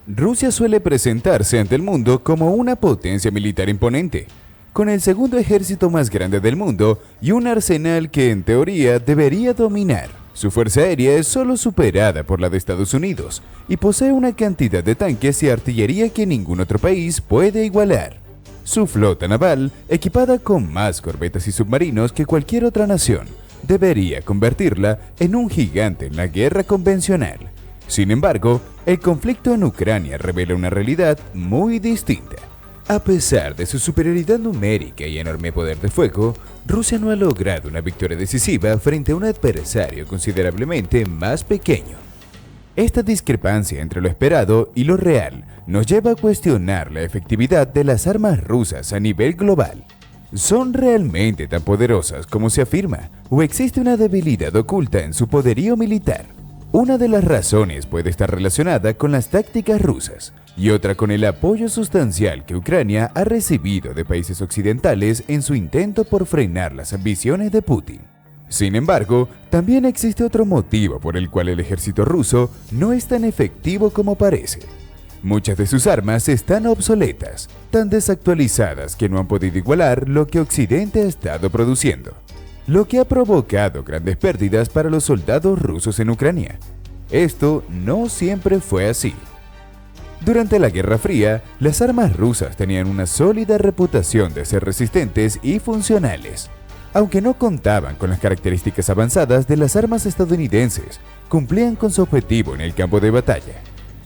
Rusia suele presentarse ante el mundo como una potencia militar imponente, con el segundo ejército más grande del mundo y un arsenal que en teoría debería dominar. Su fuerza aérea es solo superada por la de Estados Unidos y posee una cantidad de tanques y artillería que ningún otro país puede igualar. Su flota naval, equipada con más corbetas y submarinos que cualquier otra nación, debería convertirla en un gigante en la guerra convencional. Sin embargo, el conflicto en Ucrania revela una realidad muy distinta. A pesar de su superioridad numérica y enorme poder de fuego, Rusia no ha logrado una victoria decisiva frente a un adversario considerablemente más pequeño. Esta discrepancia entre lo esperado y lo real nos lleva a cuestionar la efectividad de las armas rusas a nivel global. ¿Son realmente tan poderosas como se afirma, o existe una debilidad oculta en su poderío militar? Una de las razones puede estar relacionada con las tácticas rusas y otra con el apoyo sustancial que Ucrania ha recibido de países occidentales en su intento por frenar las ambiciones de Putin. Sin embargo, también existe otro motivo por el cual el ejército ruso no es tan efectivo como parece. Muchas de sus armas están obsoletas, tan desactualizadas que no han podido igualar lo que Occidente ha estado produciendo, lo que ha provocado grandes pérdidas para los soldados rusos en Ucrania. Esto no siempre fue así. Durante la Guerra Fría, las armas rusas tenían una sólida reputación de ser resistentes y funcionales. Aunque no contaban con las características avanzadas de las armas estadounidenses, cumplían con su objetivo en el campo de batalla.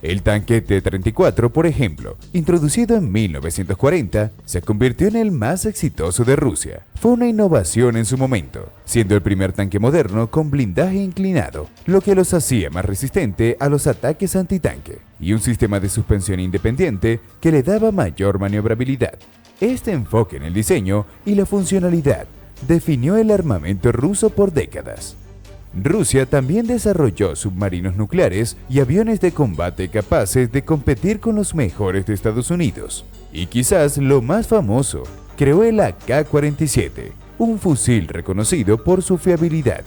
El tanque T-34, por ejemplo, introducido en 1940, se convirtió en el más exitoso de Rusia. Fue una innovación en su momento, siendo el primer tanque moderno con blindaje inclinado, lo que los hacía más resistente a los ataques antitanque, y un sistema de suspensión independiente que le daba mayor maniobrabilidad. Este enfoque en el diseño y la funcionalidad definió el armamento ruso por décadas. Rusia también desarrolló submarinos nucleares y aviones de combate capaces de competir con los mejores de Estados Unidos. Y quizás lo más famoso, creó el AK-47, un fusil reconocido por su fiabilidad.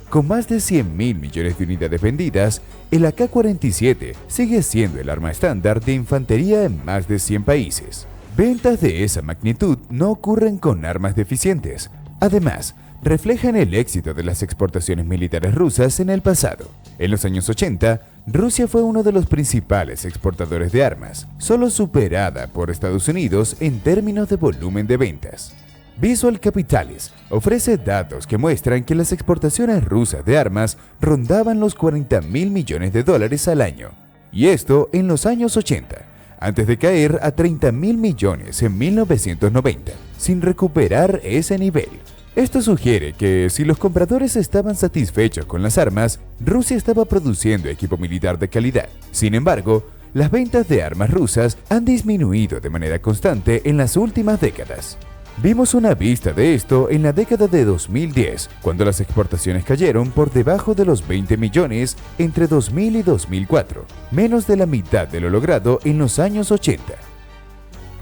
Con más de 100.000 millones de unidades vendidas, el AK-47 sigue siendo el arma estándar de infantería en más de 100 países. Ventas de esa magnitud no ocurren con armas deficientes. Además, reflejan el éxito de las exportaciones militares rusas en el pasado. En los años 80, Rusia fue uno de los principales exportadores de armas, solo superada por Estados Unidos en términos de volumen de ventas. Visual Capitalis ofrece datos que muestran que las exportaciones rusas de armas rondaban los 40.000 millones de dólares al año, y esto en los años 80, antes de caer a 30.000 millones en 1990, sin recuperar ese nivel. Esto sugiere que si los compradores estaban satisfechos con las armas, Rusia estaba produciendo equipo militar de calidad. Sin embargo, las ventas de armas rusas han disminuido de manera constante en las últimas décadas. Vimos una vista de esto en la década de 2010, cuando las exportaciones cayeron por debajo de los 20 millones entre 2000 y 2004, menos de la mitad de lo logrado en los años 80.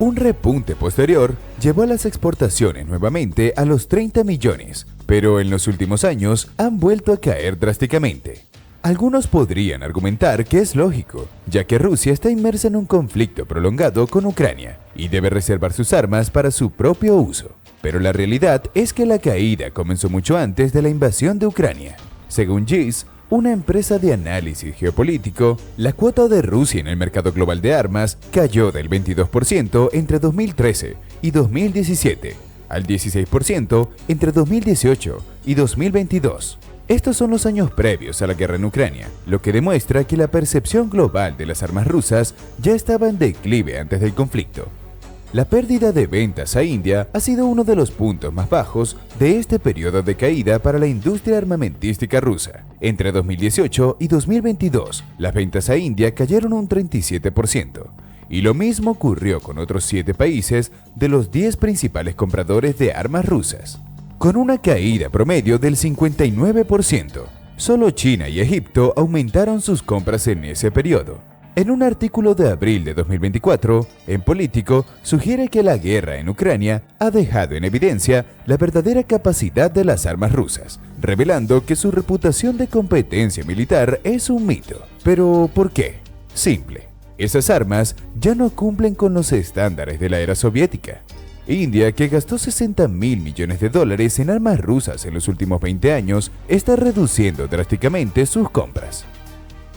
Un repunte posterior llevó a las exportaciones nuevamente a los 30 millones, pero en los últimos años han vuelto a caer drásticamente. Algunos podrían argumentar que es lógico, ya que Rusia está inmersa en un conflicto prolongado con Ucrania y debe reservar sus armas para su propio uso. Pero la realidad es que la caída comenzó mucho antes de la invasión de Ucrania. Según GIS, una empresa de análisis geopolítico, la cuota de Rusia en el mercado global de armas cayó del 22% entre 2013 y 2017 al 16% entre 2018 y 2022. Estos son los años previos a la guerra en Ucrania, lo que demuestra que la percepción global de las armas rusas ya estaba en declive antes del conflicto. La pérdida de ventas a India ha sido uno de los puntos más bajos de este periodo de caída para la industria armamentística rusa. Entre 2018 y 2022, las ventas a India cayeron un 37%, y lo mismo ocurrió con otros 7 países de los 10 principales compradores de armas rusas. Con una caída promedio del 59%, solo China y Egipto aumentaron sus compras en ese periodo. En un artículo de abril de 2024, en Político sugiere que la guerra en Ucrania ha dejado en evidencia la verdadera capacidad de las armas rusas, revelando que su reputación de competencia militar es un mito. ¿Pero por qué? Simple. Esas armas ya no cumplen con los estándares de la era soviética. India, que gastó $60.000 millones en armas rusas en los últimos 20 años, está reduciendo drásticamente sus compras.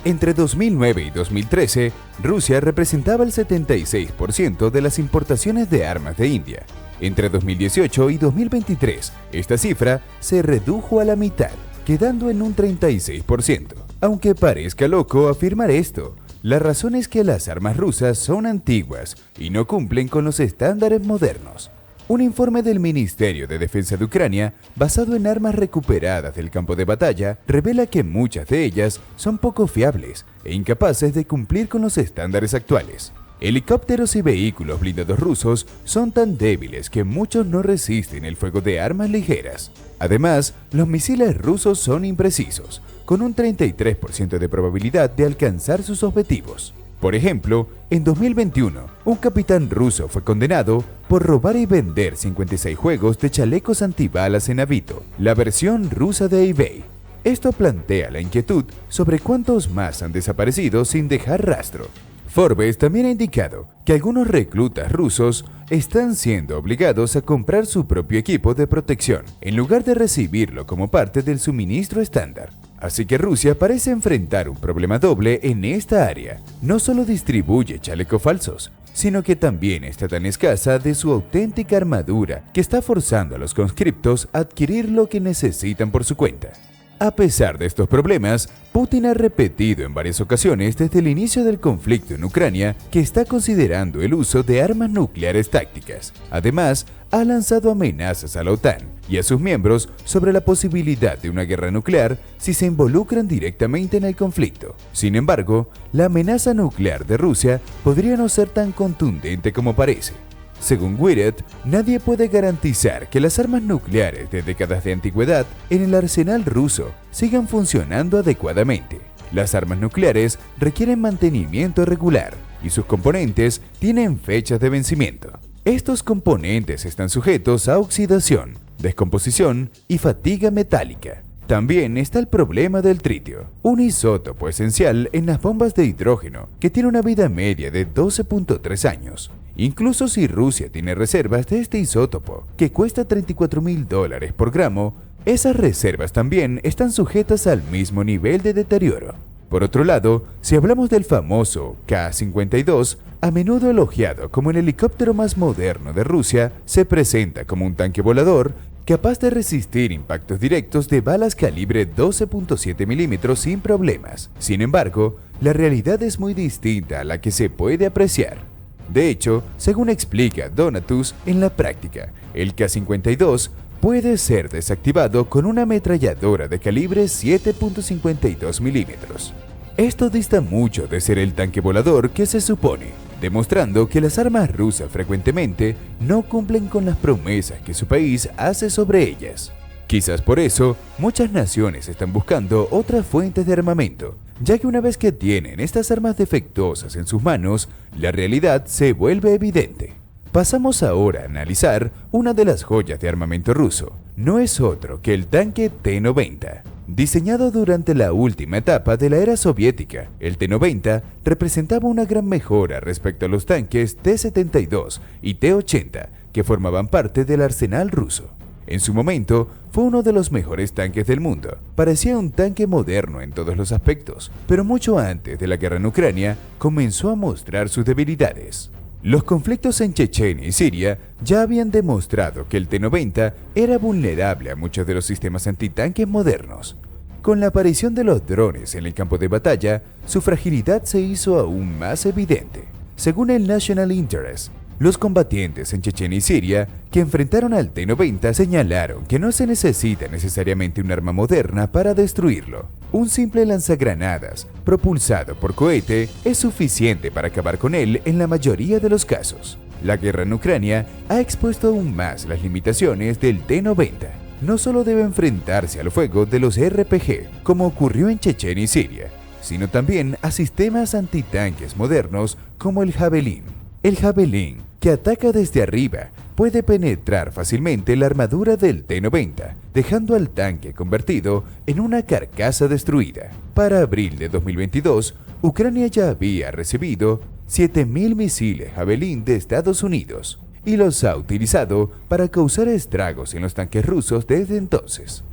Entre 2009 y 2013, Rusia representaba el 76% de las importaciones de armas de India. Entre 2018 y 2023, esta cifra se redujo a la mitad, quedando en un 36%. Aunque parezca loco afirmar esto, la razón es que las armas rusas son antiguas y no cumplen con los estándares modernos. Un informe del Ministerio de Defensa de Ucrania, basado en armas recuperadas del campo de batalla, revela que muchas de ellas son poco fiables e incapaces de cumplir con los estándares actuales. Helicópteros y vehículos blindados rusos son tan débiles que muchos no resisten el fuego de armas ligeras. Además, los misiles rusos son imprecisos, con un 33% de probabilidad de alcanzar sus objetivos. Por ejemplo, en 2021, un capitán ruso fue condenado por robar y vender 56 juegos de chalecos antibalas en Avito, la versión rusa de eBay. Esto plantea la inquietud sobre cuántos más han desaparecido sin dejar rastro. Forbes también ha indicado que algunos reclutas rusos están siendo obligados a comprar su propio equipo de protección en lugar de recibirlo como parte del suministro estándar. Así que Rusia parece enfrentar un problema doble en esta área. No solo distribuye chalecos falsos, sino que también está tan escasa de su auténtica armadura que está forzando a los conscriptos a adquirir lo que necesitan por su cuenta. A pesar de estos problemas, Putin ha repetido en varias ocasiones desde el inicio del conflicto en Ucrania que está considerando el uso de armas nucleares tácticas. Además, ha lanzado amenazas a la OTAN y a sus miembros sobre la posibilidad de una guerra nuclear si se involucran directamente en el conflicto. Sin embargo, la amenaza nuclear de Rusia podría no ser tan contundente como parece. Según Wired, nadie puede garantizar que las armas nucleares de décadas de antigüedad en el arsenal ruso sigan funcionando adecuadamente. Las armas nucleares requieren mantenimiento regular y sus componentes tienen fechas de vencimiento. Estos componentes están sujetos a oxidación, descomposición y fatiga metálica. También está el problema del tritio, un isótopo esencial en las bombas de hidrógeno que tiene una vida media de 12.3 años. Incluso si Rusia tiene reservas de este isótopo, que cuesta $34.000 por gramo, esas reservas también están sujetas al mismo nivel de deterioro. Por otro lado, si hablamos del famoso K-52, a menudo elogiado como el helicóptero más moderno de Rusia, se presenta como un tanque volador capaz de resistir impactos directos de balas calibre 12.7 milímetros sin problemas. Sin embargo, la realidad es muy distinta a la que se puede apreciar. De hecho, según explica Donatus, en la práctica, el K-52 puede ser desactivado con una ametralladora de calibre 7.52 milímetros. Esto dista mucho de ser el tanque volador que se supone, demostrando que las armas rusas frecuentemente no cumplen con las promesas que su país hace sobre ellas. Quizás por eso, muchas naciones están buscando otras fuentes de armamento, ya que una vez que tienen estas armas defectuosas en sus manos, la realidad se vuelve evidente. Pasamos ahora a analizar una de las joyas de armamento ruso. No es otro que el tanque T-90. Diseñado durante la última etapa de la era soviética, el T-90 representaba una gran mejora respecto a los tanques T-72 y T-80 que formaban parte del arsenal ruso. En su momento, fue uno de los mejores tanques del mundo. Parecía un tanque moderno en todos los aspectos, pero mucho antes de la guerra en Ucrania, comenzó a mostrar sus debilidades. Los conflictos en Chechenia y Siria ya habían demostrado que el T-90 era vulnerable a muchos de los sistemas antitanques modernos. Con la aparición de los drones en el campo de batalla, su fragilidad se hizo aún más evidente. Según el National Interest, los combatientes en Chechenia y Siria que enfrentaron al T-90 señalaron que no se necesita necesariamente un arma moderna para destruirlo. Un simple lanzagranadas propulsado por cohete es suficiente para acabar con él en la mayoría de los casos. La guerra en Ucrania ha expuesto aún más las limitaciones del T-90. No solo debe enfrentarse al fuego de los RPG, como ocurrió en Chechenia y Siria, sino también a sistemas antitanques modernos como el Javelin. El Javelin, que ataca desde arriba, puede penetrar fácilmente la armadura del T-90, dejando al tanque convertido en una carcasa destruida. Para abril de 2022, Ucrania ya había recibido 7.000 misiles Javelin de Estados Unidos y los ha utilizado para causar estragos en los tanques rusos desde entonces.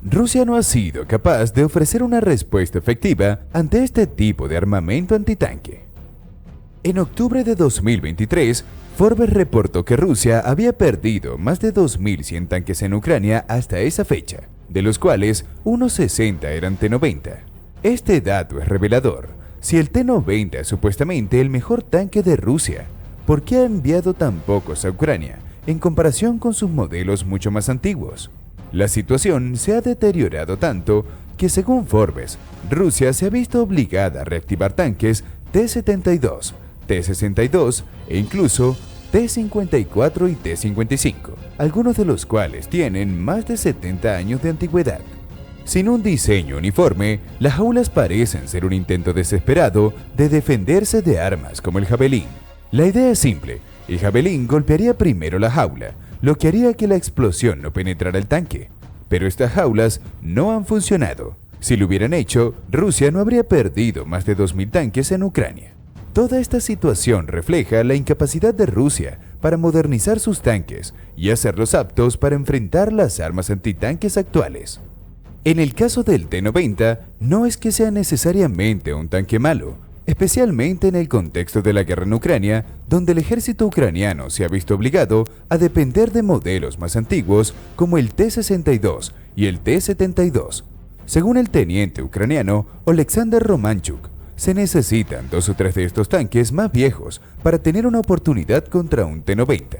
Rusia no ha sido capaz de ofrecer una respuesta efectiva ante este tipo de armamento antitanque. En octubre de 2023, Forbes reportó que Rusia había perdido más de 2.100 tanques en Ucrania hasta esa fecha, de los cuales unos 60 eran T-90. Este dato es revelador. Si el T-90 es supuestamente el mejor tanque de Rusia, ¿por qué ha enviado tan pocos a Ucrania en comparación con sus modelos mucho más antiguos? La situación se ha deteriorado tanto que, según Forbes, Rusia se ha visto obligada a reactivar tanques T-72, T-62 e incluso T-54 y T-55, algunos de los cuales tienen más de 70 años de antigüedad. Sin un diseño uniforme, las jaulas parecen ser un intento desesperado de defenderse de armas como el Javelin. La idea es simple: el Javelin golpearía primero la jaula, lo que haría que la explosión no penetrara el tanque. Pero estas jaulas no han funcionado. Si lo hubieran hecho, Rusia no habría perdido más de 2.000 tanques en Ucrania. Toda esta situación refleja la incapacidad de Rusia para modernizar sus tanques y hacerlos aptos para enfrentar las armas antitanques actuales. En el caso del T-90, no es que sea necesariamente un tanque malo, especialmente en el contexto de la guerra en Ucrania, donde el ejército ucraniano se ha visto obligado a depender de modelos más antiguos como el T-62 y el T-72. Según el teniente ucraniano Oleksandr Romanchuk, se necesitan 2 o 3 de estos tanques más viejos para tener una oportunidad contra un T-90.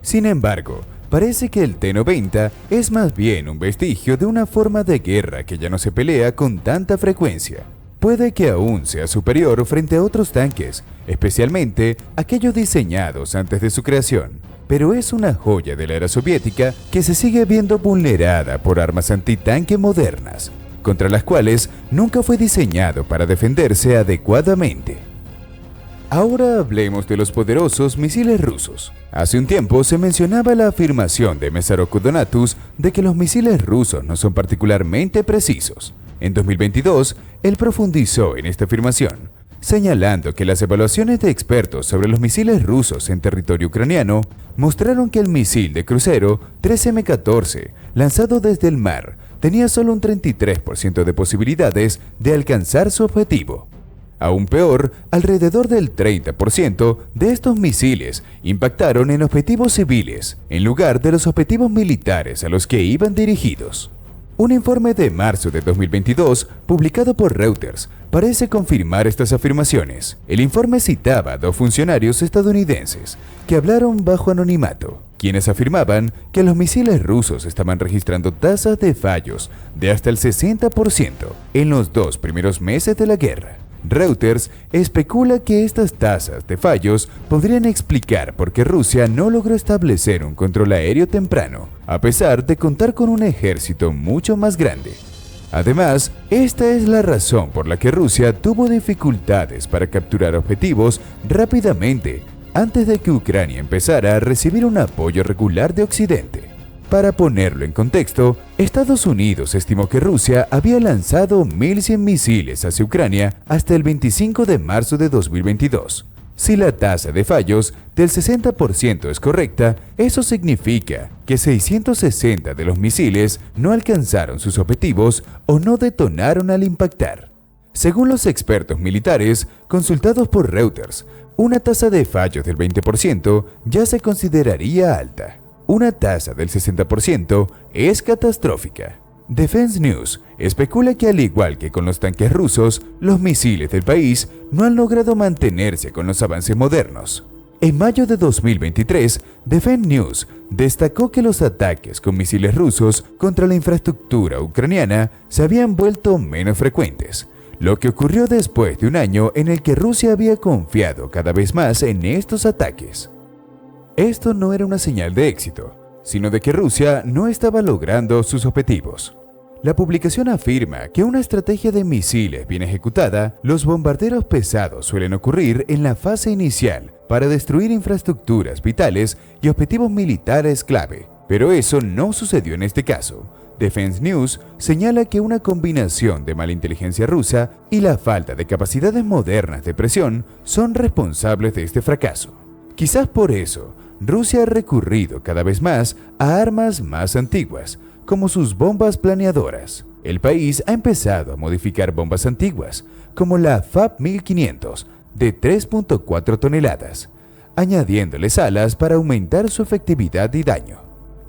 Sin embargo, parece que el T-90 es más bien un vestigio de una forma de guerra que ya no se pelea con tanta frecuencia. Puede que aún sea superior frente a otros tanques, especialmente aquellos diseñados antes de su creación, pero es una joya de la era soviética que se sigue viendo vulnerada por armas antitanque modernas, contra las cuales nunca fue diseñado para defenderse adecuadamente. Ahora hablemos de los poderosos misiles rusos. Hace un tiempo se mencionaba la afirmación de Mesarok Donatus de que los misiles rusos no son particularmente precisos. En 2022, él profundizó en esta afirmación, señalando que las evaluaciones de expertos sobre los misiles rusos en territorio ucraniano mostraron que el misil de crucero 3M14, lanzado desde el mar, tenía solo un 33% de posibilidades de alcanzar su objetivo. Aún peor, alrededor del 30% de estos misiles impactaron en objetivos civiles, en lugar de los objetivos militares a los que iban dirigidos. Un informe de marzo de 2022, publicado por Reuters, parece confirmar estas afirmaciones. El informe citaba a 2 funcionarios estadounidenses que hablaron bajo anonimato, quienes afirmaban que los misiles rusos estaban registrando tasas de fallos de hasta el 60% en los 2 primeros meses de la guerra. Reuters especula que estas tasas de fallos podrían explicar por qué Rusia no logró establecer un control aéreo temprano, a pesar de contar con un ejército mucho más grande. Además, esta es la razón por la que Rusia tuvo dificultades para capturar objetivos rápidamente antes de que Ucrania empezara a recibir un apoyo regular de Occidente. Para ponerlo en contexto, Estados Unidos estimó que Rusia había lanzado 1.100 misiles hacia Ucrania hasta el 25 de marzo de 2022. Si la tasa de fallos del 60% es correcta, eso significa que 660 de los misiles no alcanzaron sus objetivos o no detonaron al impactar. Según los expertos militares consultados por Reuters, una tasa de fallos del 20% ya se consideraría alta. Una tasa del 60% es catastrófica. Defense News especula que, al igual que con los tanques rusos, los misiles del país no han logrado mantenerse con los avances modernos. En mayo de 2023, Defense News destacó que los ataques con misiles rusos contra la infraestructura ucraniana se habían vuelto menos frecuentes, lo que ocurrió después de un año en el que Rusia había confiado cada vez más en estos ataques. Esto no era una señal de éxito, sino de que Rusia no estaba logrando sus objetivos. La publicación afirma que una estrategia de misiles bien ejecutada, los bombarderos pesados suelen ocurrir en la fase inicial para destruir infraestructuras vitales y objetivos militares clave. Pero eso no sucedió en este caso. Defense News señala que una combinación de mala inteligencia rusa y la falta de capacidades modernas de presión son responsables de este fracaso. Quizás por eso, Rusia ha recurrido cada vez más a armas más antiguas, como sus bombas planeadoras. El país ha empezado a modificar bombas antiguas, como la FAB-1500, de 3.4 toneladas, añadiéndoles alas para aumentar su efectividad y daño.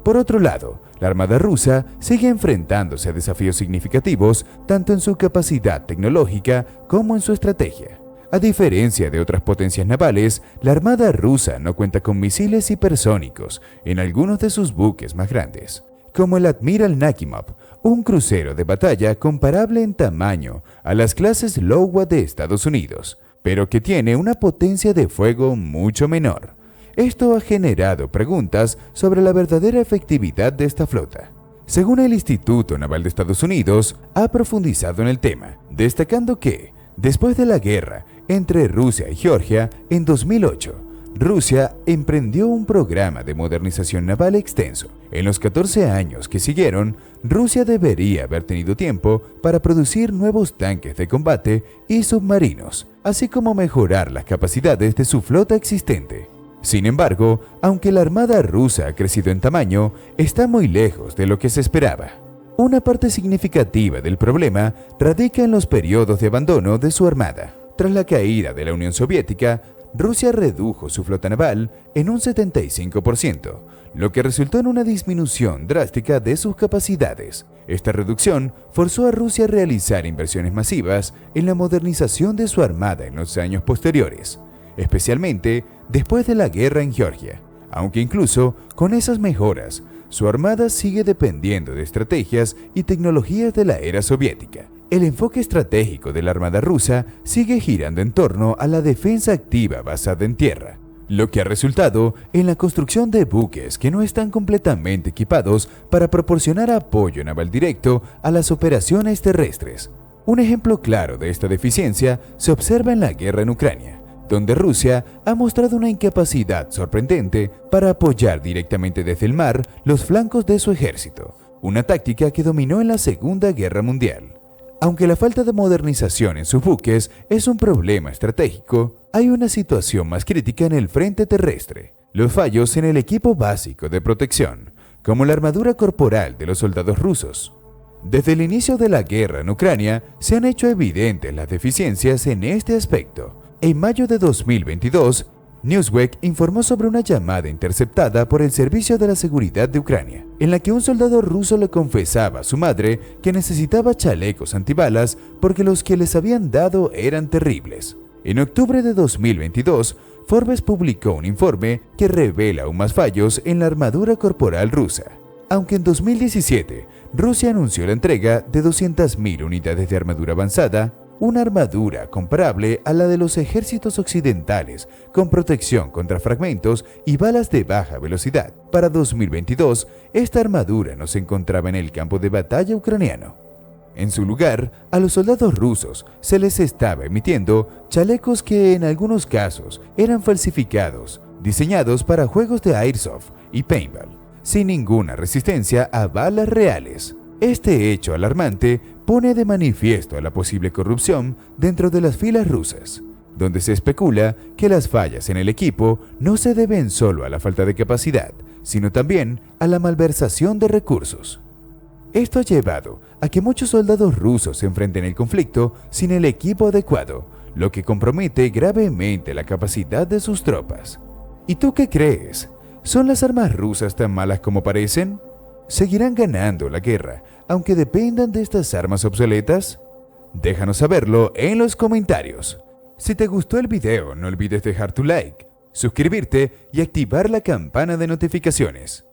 Por otro lado, la Armada rusa sigue enfrentándose a desafíos significativos tanto en su capacidad tecnológica como en su estrategia. A diferencia de otras potencias navales, la Armada rusa no cuenta con misiles hipersónicos en algunos de sus buques más grandes, como el Admiral Nakhimov, un crucero de batalla comparable en tamaño a las clases Iowa de Estados Unidos, pero que tiene una potencia de fuego mucho menor. Esto ha generado preguntas sobre la verdadera efectividad de esta flota. Según el Instituto Naval de Estados Unidos, ha profundizado en el tema, destacando que, después de la guerra entre Rusia y Georgia en 2008, Rusia emprendió un programa de modernización naval extenso. En los 14 años que siguieron, Rusia debería haber tenido tiempo para producir nuevos tanques de combate y submarinos, así como mejorar las capacidades de su flota existente. Sin embargo, aunque la Armada rusa ha crecido en tamaño, está muy lejos de lo que se esperaba. Una parte significativa del problema radica en los periodos de abandono de su armada. Tras la caída de la Unión Soviética, Rusia redujo su flota naval en un 75%, lo que resultó en una disminución drástica de sus capacidades. Esta reducción forzó a Rusia a realizar inversiones masivas en la modernización de su armada en los años posteriores, especialmente después de la guerra en Georgia. Aunque incluso con esas mejoras, su armada sigue dependiendo de estrategias y tecnologías de la era soviética. El enfoque estratégico de la Armada rusa sigue girando en torno a la defensa activa basada en tierra, lo que ha resultado en la construcción de buques que no están completamente equipados para proporcionar apoyo naval directo a las operaciones terrestres. Un ejemplo claro de esta deficiencia se observa en la guerra en Ucrania, donde Rusia ha mostrado una incapacidad sorprendente para apoyar directamente desde el mar los flancos de su ejército, una táctica que dominó en la Segunda Guerra Mundial. Aunque la falta de modernización en sus buques es un problema estratégico, hay una situación más crítica en el frente terrestre: los fallos en el equipo básico de protección, como la armadura corporal de los soldados rusos. Desde el inicio de la guerra en Ucrania, se han hecho evidentes las deficiencias en este aspecto. En mayo de 2022, Newsweek informó sobre una llamada interceptada por el Servicio de la Seguridad de Ucrania, en la que un soldado ruso le confesaba a su madre que necesitaba chalecos antibalas porque los que les habían dado eran terribles. En octubre de 2022, Forbes publicó un informe que revela aún más fallos en la armadura corporal rusa. Aunque en 2017, Rusia anunció la entrega de 200.000 unidades de armadura avanzada, una armadura comparable a la de los ejércitos occidentales, con protección contra fragmentos y balas de baja velocidad. Para 2022, esta armadura no se encontraba en el campo de batalla ucraniano. En su lugar, a los soldados rusos se les estaba emitiendo chalecos que en algunos casos eran falsificados, diseñados para juegos de airsoft y paintball, sin ninguna resistencia a balas reales. Este hecho alarmante pone de manifiesto la posible corrupción dentro de las filas rusas, donde se especula que las fallas en el equipo no se deben solo a la falta de capacidad, sino también a la malversación de recursos. Esto ha llevado a que muchos soldados rusos enfrenten el conflicto sin el equipo adecuado, lo que compromete gravemente la capacidad de sus tropas. ¿Y tú qué crees? ¿Son las armas rusas tan malas como parecen? ¿Seguirán ganando la guerra, aunque dependan de estas armas obsoletas? Déjanos saberlo en los comentarios. Si te gustó el video, no olvides dejar tu like, suscribirte y activar la campana de notificaciones.